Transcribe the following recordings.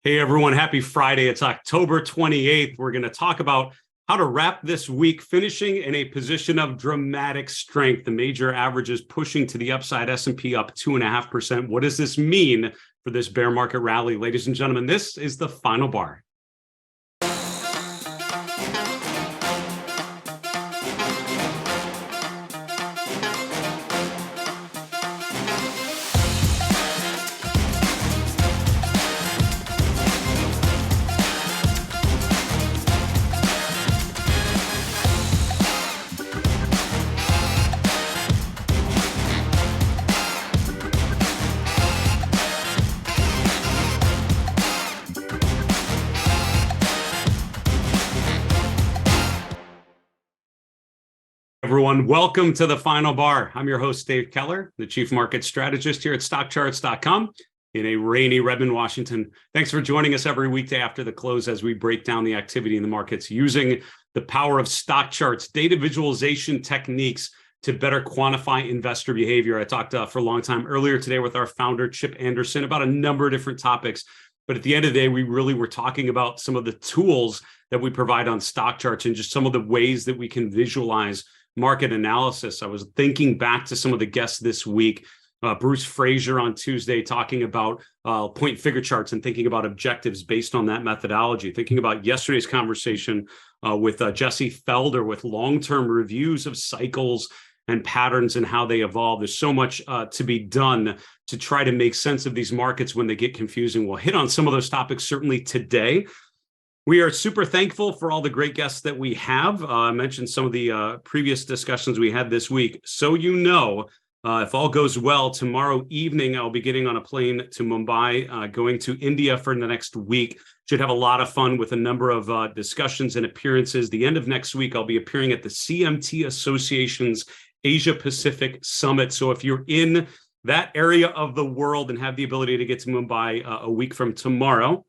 Hey everyone, happy Friday. It's October 28th. We're going to talk about how to wrap this week, finishing in a position of dramatic strength. The major averages pushing to the upside, S&P up 2.5%. What does this mean for this bear market rally? Ladies and gentlemen, this is the final bar. Everyone, welcome to the final bar. I'm your host, David Keller, the Chief Market Strategist here at StockCharts.com in a rainy Redmond, Washington. Thanks for joining us every weekday after the close as we break down the activity in the markets using the power of StockCharts, data visualization techniques to better quantify investor behavior. I talked for a long time earlier today with our founder, Chip Anderson, about a number of different topics. But at the end of the day, we really were talking about some of the tools that we provide on StockCharts and just some of the ways that we can visualize market analysis. I was thinking back to some of the guests this week, Bruce Frazier on Tuesday talking about point figure charts and thinking about objectives based on that methodology, thinking about yesterday's conversation with Jesse Felder with long-term reviews of cycles and patterns and how they evolve. There's so much to be done to try to make sense of these markets when they get confusing. We'll hit on some of those topics certainly today. We are super thankful for all the great guests that we have. I mentioned some of the previous discussions we had this week. So if all goes well, tomorrow evening, I'll be getting on a plane to Mumbai, going to India for the next week. Should have a lot of fun with a number of discussions and appearances. The end of next week, I'll be appearing at the CMT Association's Asia Pacific Summit. So if you're in that area of the world and have the ability to get to Mumbai a week from tomorrow,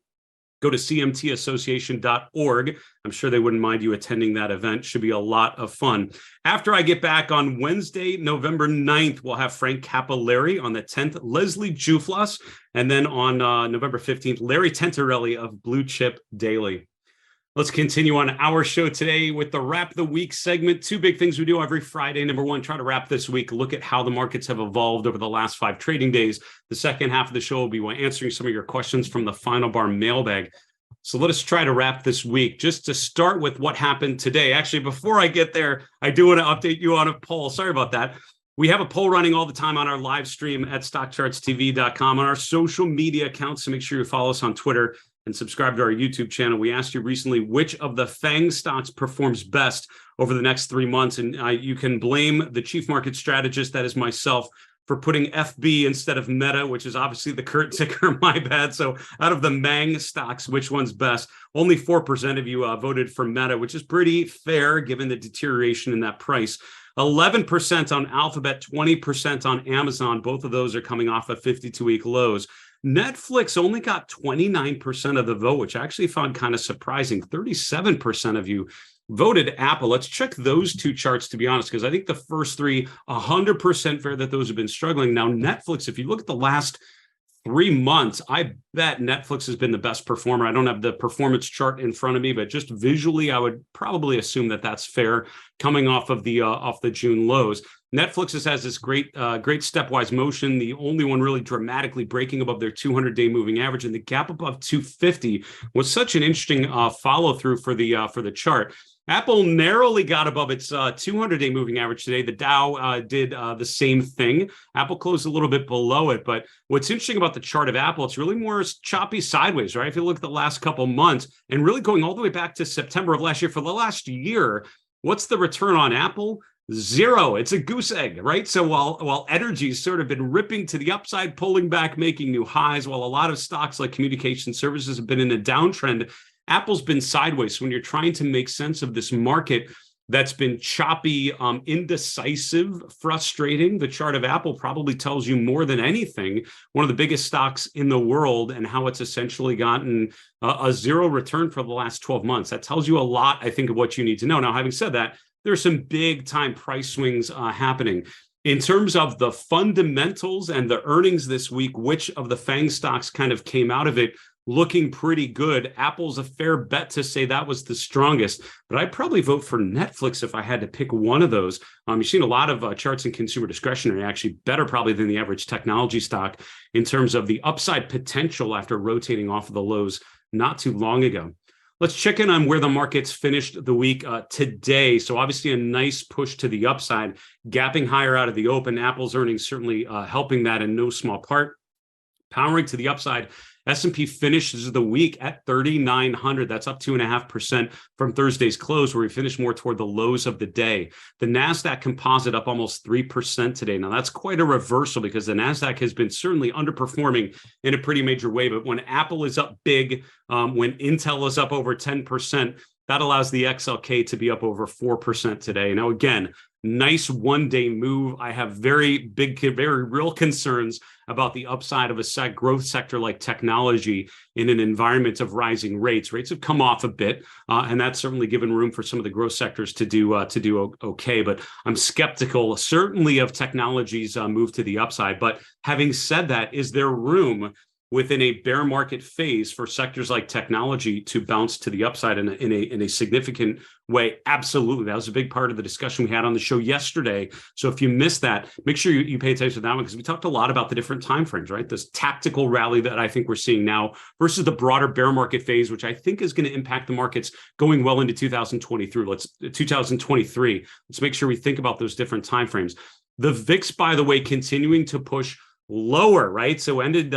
go to cmtassociation.org. I'm sure they wouldn't mind you attending that event. Should be a lot of fun. After I get back on Wednesday, November 9th, we'll have Frank Capilleri. On the 10th, Leslie Juflas. And then on November 15th, Larry Tentarelli of Blue Chip Daily. Let's continue on our show today with the Wrap the Week segment. Two big things we do every Friday. Number one, try to wrap this week, look at how the markets have evolved over the last 5 trading days. The second half of the show will be answering some of your questions from the Final Bar mailbag. So let us try to wrap this week. Just to start with what happened today. Actually, before I get there, I do want to update you on a poll. Sorry about that. We have a poll running all the time on our live stream at StockChartsTV.com on our social media accounts. So make sure you follow us on Twitter and subscribe to our YouTube channel. We asked you recently which of the FANG stocks performs best over the next 3 months. And you can blame the chief market strategist, that is myself, for putting FB instead of Meta, which is obviously the current ticker, my bad. So out of the MANG stocks, which one's best? Only 4% of you voted for Meta, which is pretty fair given the deterioration in that price. 11% on Alphabet, 20% on Amazon. Both of those are coming off of 52-week lows. Netflix only got 29% of the vote, which I actually found kind of surprising. 37% of you voted Apple. Let's check those two charts, to be honest, because I think the first three, 100% fair that those have been struggling. Now, Netflix, if you look at the last 3 months, I bet Netflix has been the best performer. I don't have the performance chart in front of me, but just visually, I would probably assume that that's fair coming off of the June lows. Netflix has this great stepwise motion, the only one really dramatically breaking above their 200-day moving average, and the gap above 250 was such an interesting follow-through for the chart. Apple narrowly got above its 200-day moving average today. The Dow did the same thing. Apple closed a little bit below it, but what's interesting about the chart of Apple, it's really more choppy sideways, right? If you look at the last couple months and really going all the way back to September of last year, for the last year, what's the return on Apple? 0. It's a goose egg, right? So while energy's sort of been ripping to the upside, pulling back, making new highs, while a lot of stocks like communication services have been in a downtrend, Apple's been sideways. So when you're trying to make sense of this market that's been choppy, indecisive, frustrating, the chart of Apple probably tells you more than anything, one of the biggest stocks in the world and how it's essentially gotten a 0 return for the last 12 months. That tells you a lot, I think, of what you need to know. Now, having said that, there's some big time price swings happening. In terms of the fundamentals and the earnings this week, which of the FANG stocks kind of came out of it looking pretty good. Apple's a fair bet to say that was the strongest, but I'd probably vote for Netflix if I had to pick one of those. You've seen a lot of charts in consumer discretionary, actually better probably than the average technology stock in terms of the upside potential after rotating off of the lows not too long ago. Let's check in on where the markets finished the week today. So obviously a nice push to the upside, gapping higher out of the open. Apple's earnings certainly helping that in no small part. Powering to the upside, S&P finishes the week at 3,900. That's up 2.5% from Thursday's close, where we finished more toward the lows of the day. The NASDAQ composite up almost 3% today. Now, that's quite a reversal because the NASDAQ has been certainly underperforming in a pretty major way. But when Apple is up big, when Intel is up over 10%, that allows the XLK to be up over 4% today. Now, again, nice one-day move. I have very real concerns about the upside of a growth sector like technology in an environment of rising rates. Rates have come off a bit, and that's certainly given room for some of the growth sectors to do okay. But I'm skeptical, certainly, of technology's move to the upside. But having said that, is there room within a bear market phase for sectors like technology to bounce to the upside in a significant way? Absolutely. That was a big part of the discussion we had on the show yesterday. So if you missed that, make sure you pay attention to that one, because we talked a lot about the different timeframes, right? This tactical rally that I think we're seeing now versus the broader bear market phase, which I think is going to impact the markets going well into 2023. Let's make sure we think about those different timeframes. The VIX, by the way, continuing to push lower, right? So ended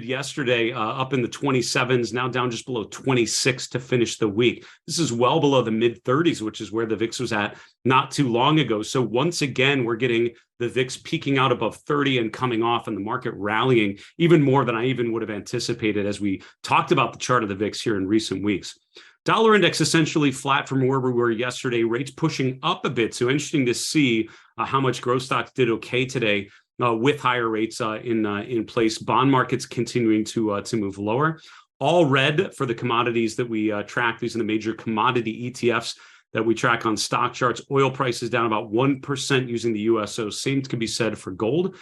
yesterday up in the 27s, now down just below 26 to finish the week. This is well below the mid 30s, which is where the VIX was at not too long ago. So once again, we're getting the VIX peaking out above 30 and coming off, and the market rallying even more than I even would have anticipated as we talked about the chart of the VIX here in recent weeks. Dollar index essentially flat from where we were yesterday, rates pushing up a bit. So interesting to see how much growth stocks did okay today. With higher rates in place, bond markets continuing to move lower. All red for the commodities that we track. These are the major commodity ETFs that we track on StockCharts. Oil prices down about 1% using the USO. Same can be said for gold.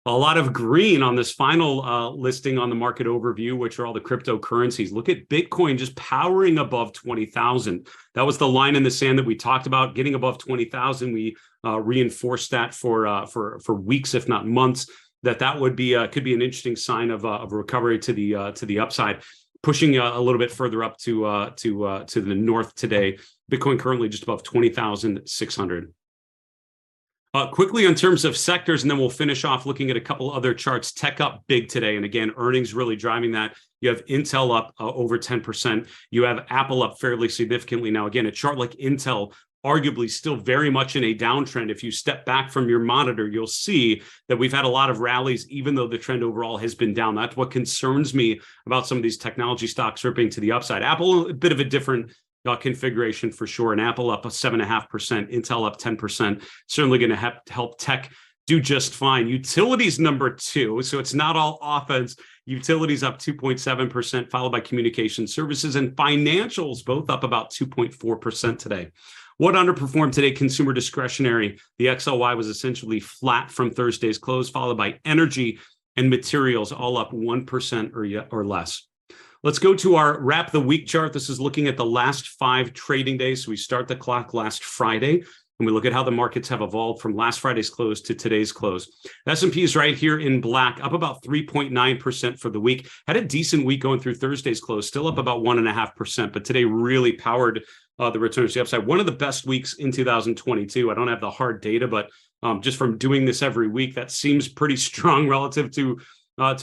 A lot of green on this final listing on the market overview, which are all the cryptocurrencies. Look at Bitcoin just powering above 20,000. That was the line in the sand that we talked about, getting above 20,000. We reinforced that for weeks, if not months, that would be could be an interesting sign of a recovery to the upside, pushing a little bit further up to the north today. Bitcoin currently just above 20,600. Quickly in terms of sectors, and then we'll finish off looking at a couple other charts. Tech up big today, and again, earnings really driving that. You have Intel up over 10%. You have Apple up fairly significantly. Now, again, a chart like Intel, arguably still very much in a downtrend. If you step back from your monitor, you'll see that we've had a lot of rallies, even though the trend overall has been down. That's what concerns me about some of these technology stocks ripping to the upside. Apple, a bit of a different configuration for sure. And Apple up 7.5%, Intel up 10%. Certainly going to help tech do just fine. Utilities number 2, so it's not all offense. Utilities up 2.7%, followed by communication services and financials, both up about 2.4% today. What underperformed today? Consumer discretionary. The XLY was essentially flat from Thursday's close, followed by energy and materials, all up 1% or less. Let's go to our wrap the week chart. This is looking at the last 5 trading days. So we start the clock last Friday, and we look at how the markets have evolved from last Friday's close to today's close. S&P is right here in black, up about 3.9% for the week. Had a decent week going through Thursday's close, still up about 1.5%, but today really powered the returns to the upside. One of the best weeks in 2022. I don't have the hard data, but just from doing this every week, that seems pretty strong relative to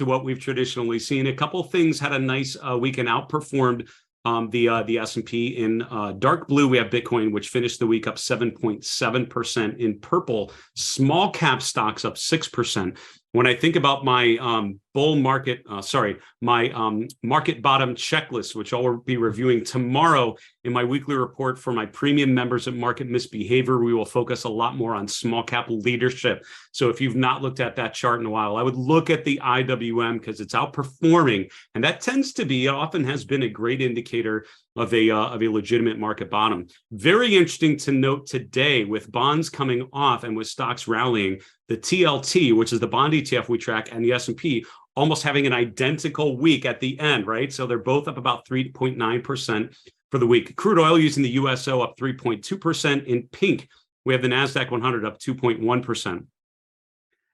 what we've traditionally seen. A couple things had a nice week and outperformed the S&P. In dark blue, we have Bitcoin, which finished the week up 7.7%. In purple, small cap stocks up 6%. When I think about my market bottom checklist, which I'll be reviewing tomorrow in my weekly report for my premium members at Market Misbehavior, we will focus a lot more on small cap leadership. So if you've not looked at that chart in a while, I would look at the IWM because it's outperforming, and that tends to be, often has been, a great indicator of a legitimate market bottom. Very interesting to note today, with bonds coming off and with stocks rallying, the TLT, which is the bond ETF we track, and the S&P almost having an identical week at the end, right? So they're both up about 3.9% for the week. Crude oil using the USO up 3.2%. In pink, we have the NASDAQ 100 up 2.1%.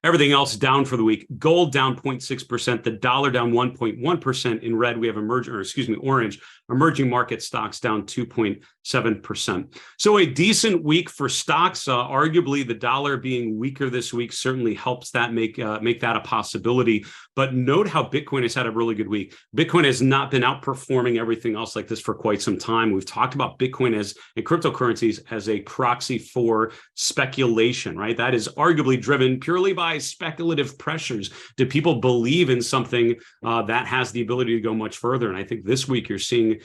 Everything else down for the week. Gold down 0.6%. The dollar down 1.1%. In red, we have orange. Emerging market stocks down 2.7%. So a decent week for stocks. Arguably, the dollar being weaker this week certainly helps that make that a possibility. But note how Bitcoin has had a really good week. Bitcoin has not been outperforming everything else like this for quite some time. We've talked about Bitcoin and cryptocurrencies as a proxy for speculation, right? That is arguably driven purely by speculative pressures. Do people believe in something that has the ability to go much further? And I think this week you're seeing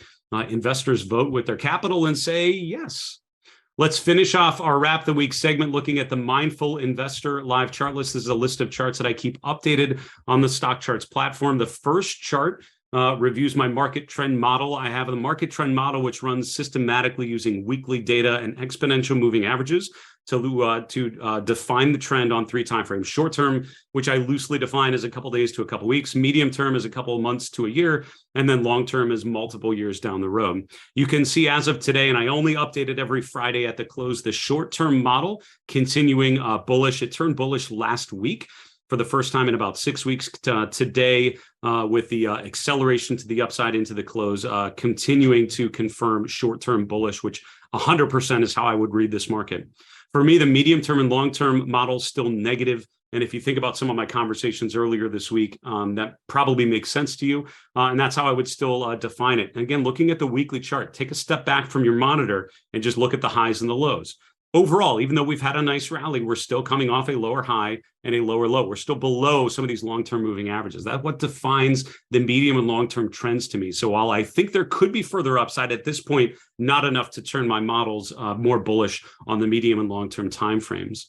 investors vote with their capital and say yes. Let's finish off our Wrap the Week segment looking at the Mindful Investor live chart list. This is a list of charts that I keep updated on the StockCharts platform. The first chart reviews my market trend model. I have a market trend model which runs systematically using weekly data and exponential moving averages to define the trend on 3 time frames. Short term, which I loosely define as a couple days to a couple weeks. Medium term is a couple of months to a year. And then long term is multiple years down the road. You can see as of today, and I only update it every Friday at the close, the short term model continuing bullish. It turned bullish last week for the first time in about 6 weeks today, with the acceleration to the upside into the close, continuing to confirm short-term bullish, which 100% is how I would read this market. For me, the medium-term and long-term model is still negative. And if you think about some of my conversations earlier this week, that probably makes sense to you. And that's how I would still define it. And again, looking at the weekly chart, take a step back from your monitor and just look at the highs and the lows. Overall, even though we've had a nice rally, we're still coming off a lower high and a lower low. We're still below some of these long-term moving averages. That's what defines the medium and long-term trends to me. So while I think there could be further upside at this point, not enough to turn my models more bullish on the medium and long-term timeframes.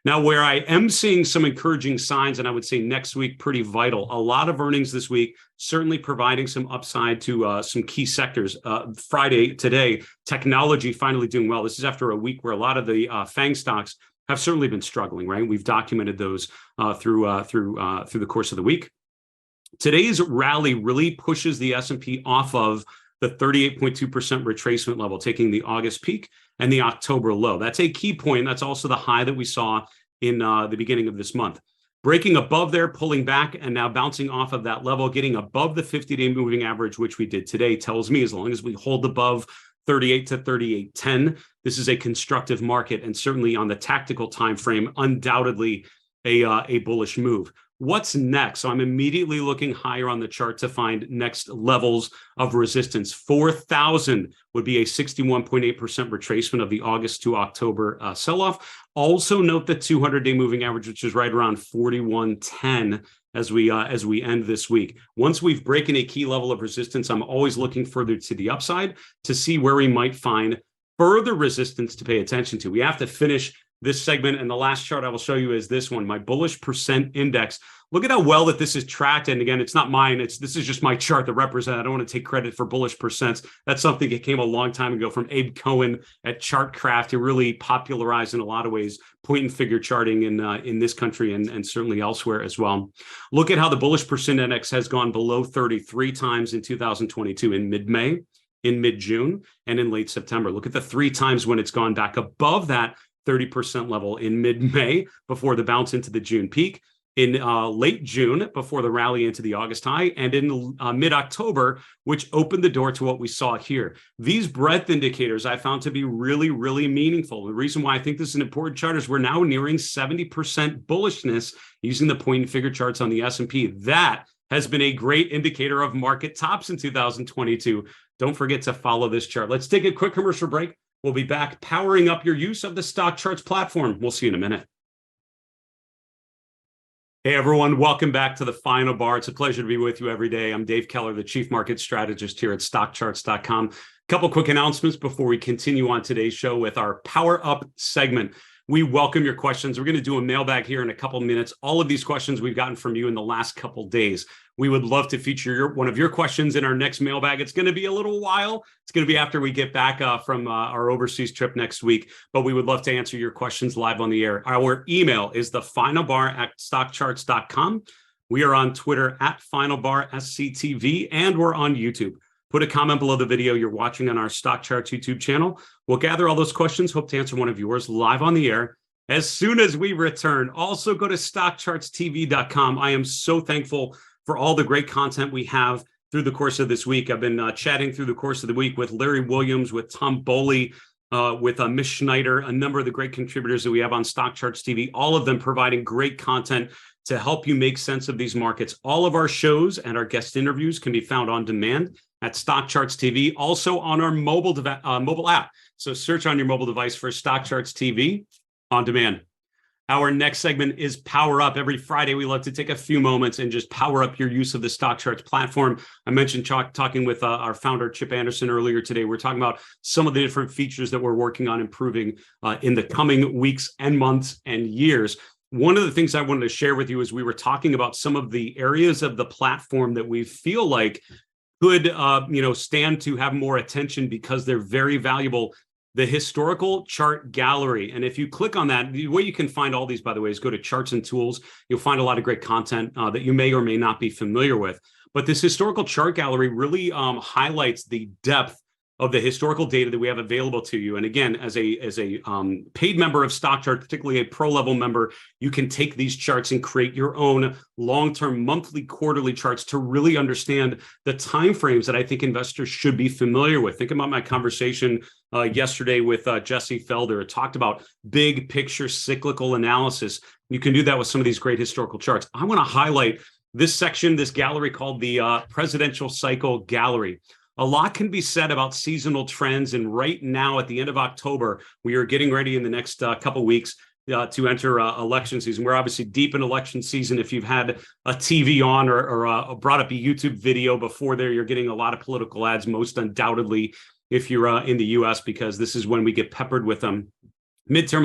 Now, where I am seeing some encouraging signs, and I would say next week, pretty vital, a lot of earnings this week, certainly providing some upside to some key sectors. Friday, today, technology finally doing well. This is after a week where a lot of the FANG stocks have certainly been struggling, right? We've documented those through the course of the week. Today's rally really pushes the S&P off of the 38.2% retracement level, taking the August peak and the October low. That's a key point. That's also the high that we saw in the beginning of this month. Breaking above there, pulling back, and now bouncing off of that level, getting above the 50-day moving average, which we did today, tells me as long as we hold above 38 to 38.10, this is a constructive market, and certainly on the tactical time frame, undoubtedly a bullish move. What's next? So I'm immediately looking higher on the chart to find next levels of resistance. 4,000 would be a 61.8% retracement of the August to October sell-off. Also note the 200-day moving average, which is right around 41.10 as we end this week. Once we've broken a key level of resistance, I'm always looking further to the upside to see where we might find further resistance to pay attention to. We have to finish this segment, and the last chart I will show you is this one, my bullish percent index. Look at how well that this is tracked. And again, it's not mine. This is just my chart that represents. I don't want to take credit for bullish percents. That's something that came a long time ago from Abe Cohen at Chartcraft, who really popularized in a lot of ways point and figure charting in this country and certainly elsewhere as well. Look at how the bullish percent index has gone below 33 times in 2022 in mid-May, in mid-June, and in late September. Look at the 3 times when it's gone back above that 30% level in mid-May before the bounce into the June peak, in late June before the rally into the August high, and in mid-October, which opened the door to what we saw here. These breadth indicators I found to be really, really meaningful. The reason why I think this is an important chart is we're now nearing 70% bullishness using the point and figure charts on the S&P. That has been a great indicator of market tops in 2022. Don't forget to follow this chart. Let's take a quick commercial break. We'll be back powering up your use of the StockCharts platform. We'll see you in a minute. Hey, everyone. Welcome back to the Final Bar. It's a pleasure to be with you every day. I'm Dave Keller, the Chief Market Strategist here at StockCharts.com. A couple quick announcements before we continue on today's show with our Power Up segment. We welcome your questions. We're going to do a mailbag here in a couple minutes. All of these questions we've gotten from you in the last couple days. We would love to feature one of your questions in our next mailbag. It's going to be a little while. It's going to be after we get back from our overseas trip next week, but we would love to answer your questions live on the air. Our email is thefinalbar@stockcharts.com. We are on Twitter at FinalBarSCTV, and we're on YouTube. Put a comment below the video you're watching on our StockCharts YouTube channel. We'll gather all those questions, hope to answer one of yours live on the air as soon as we return. Also, go to StockChartsTV.com. I am so thankful for all the great content we have through the course of this week. I've been chatting through the course of the week with Larry Williams, with Tom Boley, with Miss Schneider, a number of the great contributors that we have on StockCharts TV, all of them providing great content to help you make sense of these markets. All of our shows and our guest interviews can be found on demand at StockCharts TV, also on our mobile app. So search on your mobile device for StockCharts TV on demand. Our next segment is Power Up. Every Friday, we love to take a few moments and just power up your use of the StockCharts platform. I mentioned talking with our founder, Chip Anderson, earlier today. We're talking about some of the different features that we're working on improving in the coming weeks and months and years. One of the things I wanted to share with you is we were talking about some of the areas of the platform that we feel like could stand to have more attention because they're very valuable. The historical chart gallery. And if you click on that, the way you can find all these, by the way, is go to Charts and Tools. You'll find a lot of great content that you may or may not be familiar with. But this historical chart gallery really highlights the depth of the historical data that we have available to you. And again, as a paid member of StockCharts, particularly a pro level member, you can take these charts and create your own long-term monthly, quarterly charts to really understand the timeframes that I think investors should be familiar with. Think about my conversation yesterday with Jesse Felder. It talked about big picture cyclical analysis. You can do that with some of these great historical charts. I want to highlight this section, this gallery called the Presidential Cycle Gallery. A lot can be said about seasonal trends, and right now at the end of October, we are getting ready in the next couple weeks to enter election season. We're obviously deep in election season. If you've had a TV on or brought up a YouTube video before there, you're getting a lot of political ads, most undoubtedly if you're in the US, because this is when we get peppered with midterm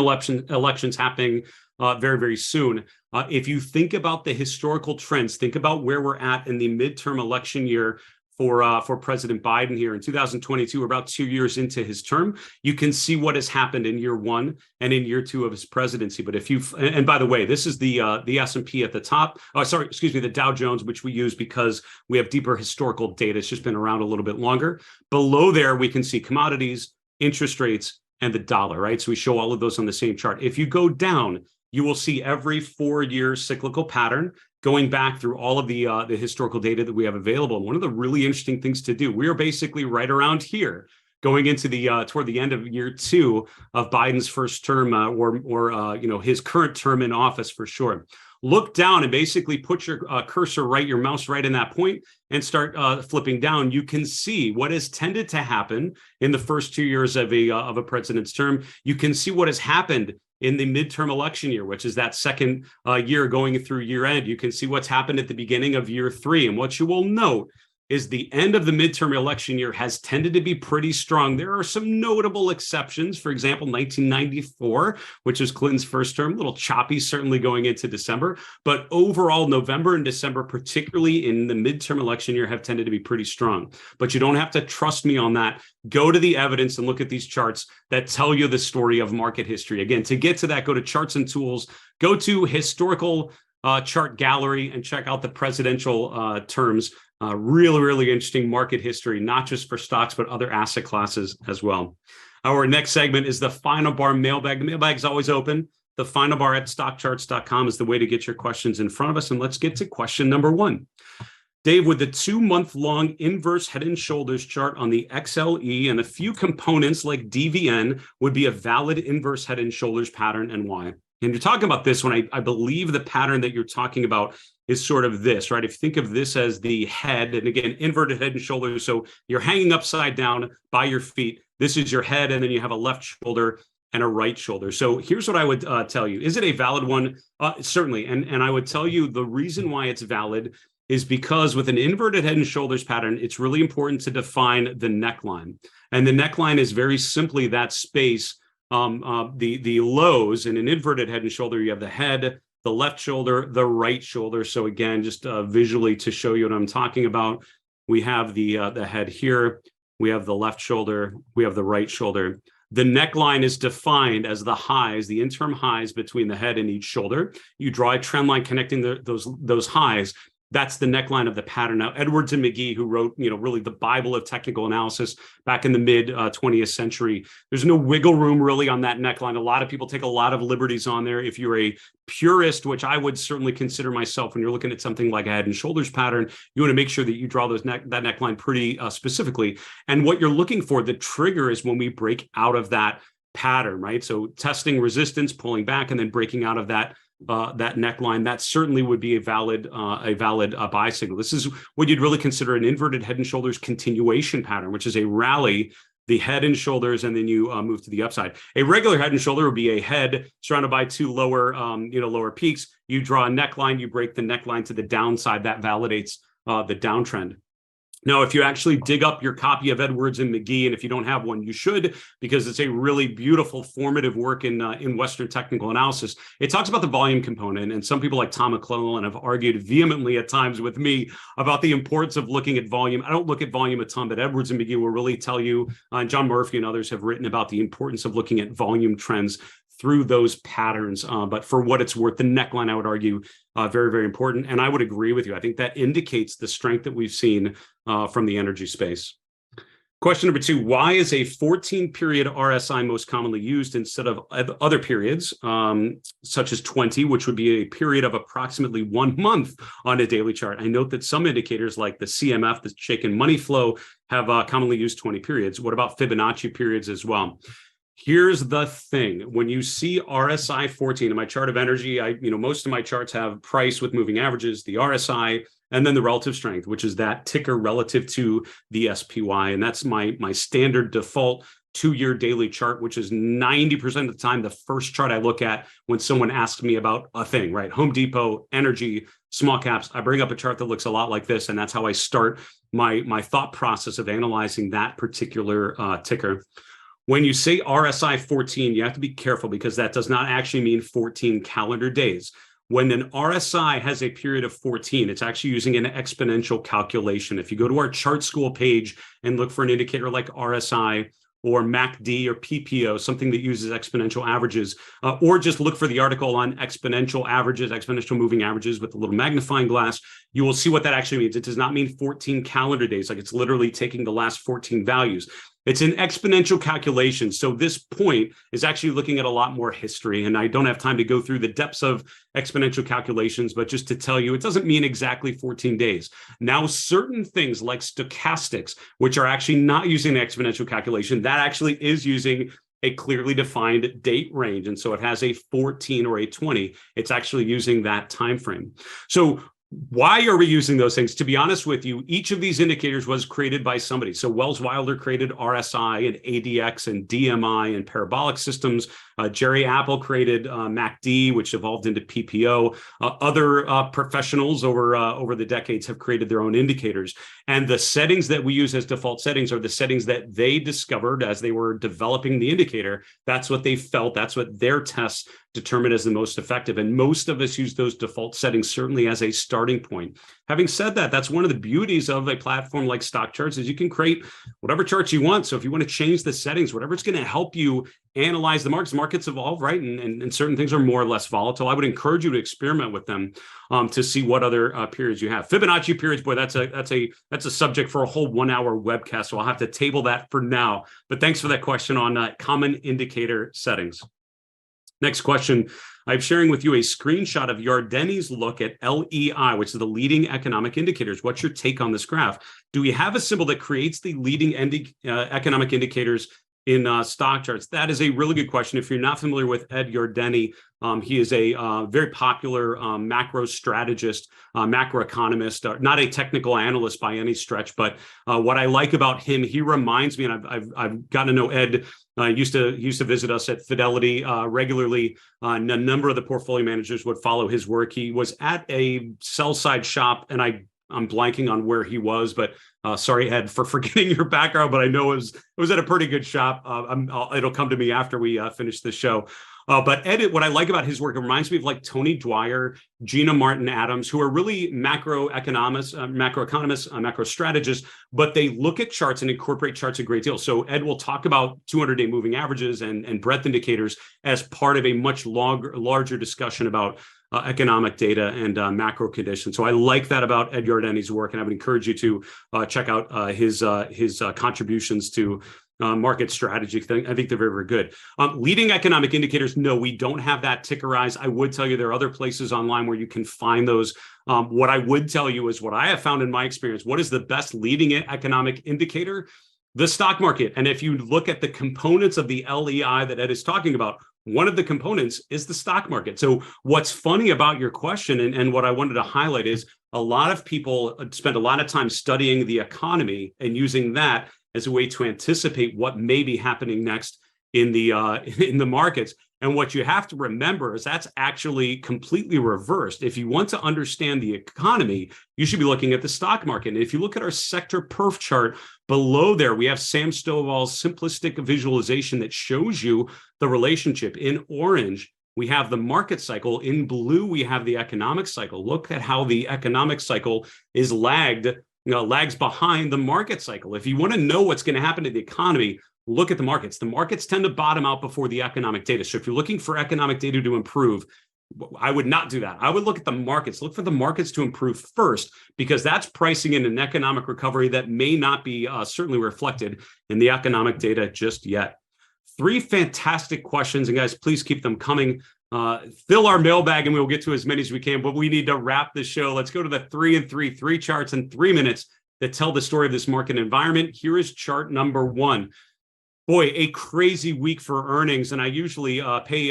elections happening very, very soon. If you think about the historical trends, think about where we're at in the midterm election year for President Biden here in 2022, we're about 2 years into his term. You can see what has happened in year one and in year two of his presidency. But if you, and by the way, this is the S&P at the top. The Dow Jones, which we use because we have deeper historical data. It's just been around a little bit longer. Below there, we can see commodities, interest rates, and the dollar, right? So we show all of those on the same chart. If you go down, you will see every 4-year cyclical pattern going back through all of the historical data that we have available. And one of the really interesting things to do, we are basically right around here, going into the toward the end of year two of Biden's first term, or his current term in office for sure. Look down and basically put your cursor your mouse right in that point and start flipping down. You can see what has tended to happen in the first 2 years of a president's term. You can see what has happened in the midterm election year, which is that second year going through year end. You can see what's happened at the beginning of year three. And what you will note is the end of the midterm election year has tended to be pretty strong. There are some notable exceptions. For example, 1994, which is Clinton's first term, a little choppy, certainly going into December. But overall, November and December, particularly in the midterm election year, have tended to be pretty strong. But you don't have to trust me on that. Go to the evidence and look at these charts that tell you the story of market history. Again, to get to that, go to Charts and Tools, go to Historical Chart Gallery, and check out the presidential terms. Really, really interesting market history, not just for stocks, but other asset classes as well. Our next segment is the Final Bar Mailbag. The mailbag is always open. The Final Bar at StockCharts.com is the way to get your questions in front of us. And let's get to question number one. Dave, would the 2-month-long inverse head and shoulders chart on the XLE and a few components like DVN would be a valid inverse head and shoulders pattern, and why? And you're talking about this one, I believe the pattern that you're talking about is sort of this, right? If you think of this as the head, and again, inverted head and shoulders, so you're hanging upside down by your feet. This is your head, and then you have a left shoulder and a right shoulder. So here's what I would tell you. Is it a valid one? Certainly. And I would tell you the reason why it's valid is because with an inverted head and shoulders pattern, it's really important to define the neckline. And the neckline is very simply that space. The lows in an inverted head and shoulder, you have the head, the left shoulder, the right shoulder. So again, just visually to show you what I'm talking about, we have the head here, we have the left shoulder, we have the right shoulder. The neckline is defined as the highs, the interim highs between the head and each shoulder. You draw a trend line connecting those highs. That's the neckline of the pattern. Now, Edwards and McGee, who wrote, really the Bible of technical analysis back in the mid 20th century, there's no wiggle room really on that neckline. A lot of people take a lot of liberties on there. If you're a purist, which I would certainly consider myself, when you're looking at something like a head and shoulders pattern, you want to make sure that you draw that neckline pretty specifically. And what you're looking for, the trigger, is when we break out of that pattern, right? So testing resistance, pulling back, and then breaking out of that neckline, that certainly would be a valid buy signal. This is what you'd really consider an inverted head and shoulders continuation pattern, which is a rally, the head and shoulders, and then you move to the upside. A regular head and shoulder would be a head surrounded by two lower peaks. You draw a neckline, you break the neckline to the downside. That validates the downtrend. Now, if you actually dig up your copy of Edwards and McGee, and if you don't have one, you should, because it's a really beautiful, formative work in Western technical analysis. It talks about the volume component, and some people like Tom McClellan have argued vehemently at times with me about the importance of looking at volume. I don't look at volume a ton, but Edwards and McGee will really tell you, and John Murphy and others have written about the importance of looking at volume trends through those patterns. But for what it's worth, the neckline, I would argue, very, very important. And I would agree with you. I think that indicates the strength that we've seen from the energy space. Question number 2, why is a 14-period RSI most commonly used instead of other periods, such as 20, which would be a period of approximately 1 month on a daily chart? I note that some indicators like the CMF, the Shaken Money Flow, have commonly used 20 periods. What about Fibonacci periods as well? Here's the thing. When you see RSI 14 in my chart of energy, most of my charts have price with moving averages, the RSI, and then the relative strength, which is that ticker relative to the SPY. And that's my standard default 2-year daily chart, which is 90% of the time the first chart I look at when someone asks me about a thing, right? Home Depot, energy, small caps. I bring up a chart that looks a lot like this, and that's how I start my thought process of analyzing that particular ticker. When you say RSI 14, you have to be careful, because that does not actually mean 14 calendar days. When an RSI has a period of 14, it's actually using an exponential calculation. If you go to our chart school page and look for an indicator like RSI or MACD or PPO, something that uses exponential averages, or just look for the article on exponential averages, exponential moving averages with a little magnifying glass, you will see what that actually means. It does not mean 14 calendar days, like it's literally taking the last 14 values. It's an exponential calculation. So this point is actually looking at a lot more history. And I don't have time to go through the depths of exponential calculations, but just to tell you, it doesn't mean exactly 14 days. Now, certain things like stochastics, which are actually not using an exponential calculation, that actually is using a clearly defined date range. And so it has a 14 or a 20. It's actually using that time frame. So why are we using those things? To be honest with you, each of these indicators was created by somebody. So Wells Wilder created RSI and ADX and DMI and parabolic systems. Jerry Apple created MACD, which evolved into PPO. Other professionals over the decades have created their own indicators. And the settings that we use as default settings are the settings that they discovered as they were developing the indicator. That's what they felt. That's what their tests determined as the most effective. And most of us use those default settings certainly as a starting point. Having said that, that's one of the beauties of a platform like StockCharts, is you can create whatever charts you want. So if you want to change the settings, whatever it's going to help you analyze the markets evolve, right? And certain things are more or less volatile. I would encourage you to experiment with them to see what other periods you have. Fibonacci periods, boy, that's a subject for a whole 1-hour webcast. So I'll have to table that for now. But thanks for that question on common indicator settings. Next question. I'm sharing with you a screenshot of Yardeni's look at LEI, which is the leading economic indicators. What's your take on this graph? Do we have a symbol that creates the leading economic indicators in StockCharts? That is a really good question. If you're not familiar with Ed Yardeni, he is a very popular macro strategist, macroeconomist, not a technical analyst by any stretch. But what I like about him, he reminds me, and I've gotten to know Ed. Used to visit us at Fidelity regularly. A number of the portfolio managers would follow his work. He was at a sell side shop, and I'm blanking on where he was, but sorry, Ed, for forgetting your background. But I know it was at a pretty good shop. It'll come to me after we finish the show. But Ed, what I like about his work, it reminds me of like Tony Dwyer, Gina Martin Adams, who are really macroeconomists, macro strategists, but they look at charts and incorporate charts a great deal. So Ed will talk about 200-day moving averages and breadth indicators as part of a much larger discussion about economic data and macro conditions. So I like that about Ed Yardeni's work, and I would encourage you to check out his contributions to market strategy. I think they're very, very good. Leading economic indicators, no, we don't have that tickerized. I would tell you there are other places online where you can find those. What I would tell you is what I have found in my experience. What is the best leading economic indicator? The stock market. And if you look at the components of the LEI that Ed is talking about, one of the components is the stock market. So what's funny about your question and what I wanted to highlight is a lot of people spend a lot of time studying the economy and using that as a way to anticipate what may be happening next in the markets. And what you have to remember is that's actually completely reversed. If you want to understand the economy, you should be looking at the stock market. And if you look at our sector perf chart below there, we have Sam Stovall's simplistic visualization that shows you the relationship. In orange, we have the market cycle. In blue, we have the economic cycle. Look at how the economic cycle is lags behind the market cycle. If you want to know what's going to happen to the economy, look at the markets. The markets tend to bottom out before the economic data. So if you're looking for economic data to improve, I would not do that. I would look at the markets. Look for the markets to improve first, because that's pricing in an economic recovery that may not be certainly reflected in the economic data just yet. 3 fantastic questions, and guys, please keep them coming. Fill our mailbag and we will get to as many as we can, but we need to wrap the show. Let's go to the 3 and 3 charts in 3 minutes that tell the story of this market environment. Here is chart number 1. Boy, a crazy week for earnings. And I usually pay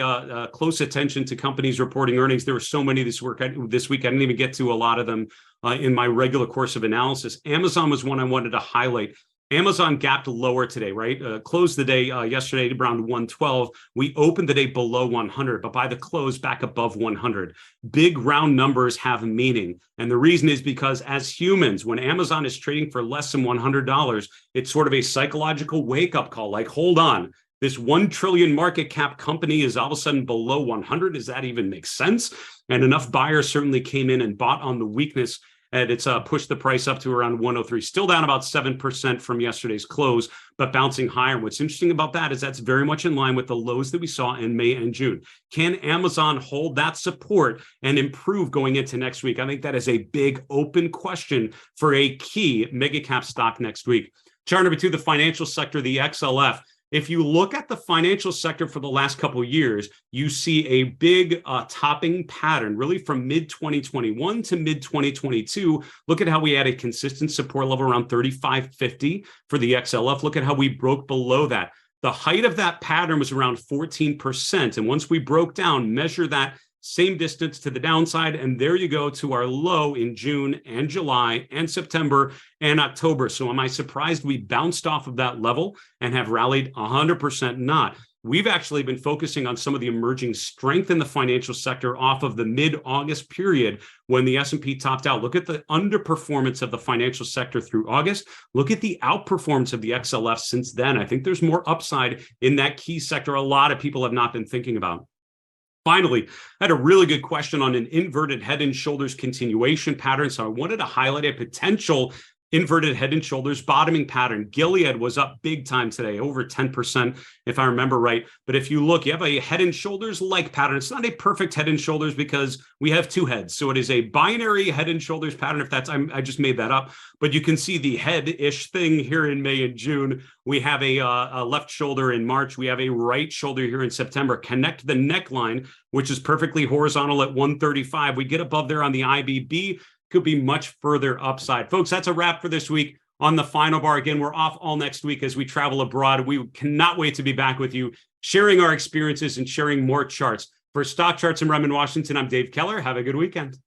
close attention to companies reporting earnings. There were so many this week. I didn't even get to a lot of them in my regular course of analysis. Amazon was one I wanted to highlight. Amazon gapped lower today, right? Closed the day yesterday around 112. We opened the day below 100, but by the close back above 100. Big round numbers have meaning. And the reason is because as humans, when Amazon is trading for less than $100, it's sort of a psychological wake-up call. Like, hold on, this 1 trillion market cap company is all of a sudden below 100. Does that even make sense? And enough buyers certainly came in and bought on the weakness. And it's pushed the price up to around 103, still down about 7% from yesterday's close, but bouncing higher. What's interesting about that is that's very much in line with the lows that we saw in May and June. Can Amazon hold that support and improve going into next week? I think that is a big open question for a key mega cap stock next week. Chart number 2, the financial sector, the XLF. If you look at the financial sector for the last couple of years, you see a big topping pattern, really from mid-2021 to mid-2022. Look at how we had a consistent support level around 35.50 for the XLF. Look at how we broke below that. The height of that pattern was around 14%. And once we broke down, measure that same distance to the downside, and there you go to our low in June and July and September and October. So am I surprised we bounced off of that level and have rallied? 100% not. We've actually been focusing on some of the emerging strength in the financial sector off of the mid-August period when the S&P topped out. Look at the underperformance of the financial sector through August. Look at the outperformance of the XLF since then. I think there's more upside in that key sector a lot of people have not been thinking about. Finally, I had a really good question on an inverted head and shoulders continuation pattern. So I wanted to highlight a potential inverted head and shoulders bottoming pattern. Gilead was up big time today, over 10%, if I remember right. But if you look, you have a head and shoulders like pattern. It's not a perfect head and shoulders because we have 2 heads. So it is a binary head and shoulders pattern. If that's, I just made that up, but you can see the head-ish thing here in May and June. We have a left shoulder in March. We have a right shoulder here in September. Connect the neckline, which is perfectly horizontal at 135. We get above there on the IBB. Could be much further upside. Folks, that's a wrap for this week on the Final Bar. Again, we're off all next week as we travel abroad. We cannot wait to be back with you, sharing our experiences and sharing more charts. For StockCharts in Redmond, Washington, I'm Dave Keller. Have a good weekend.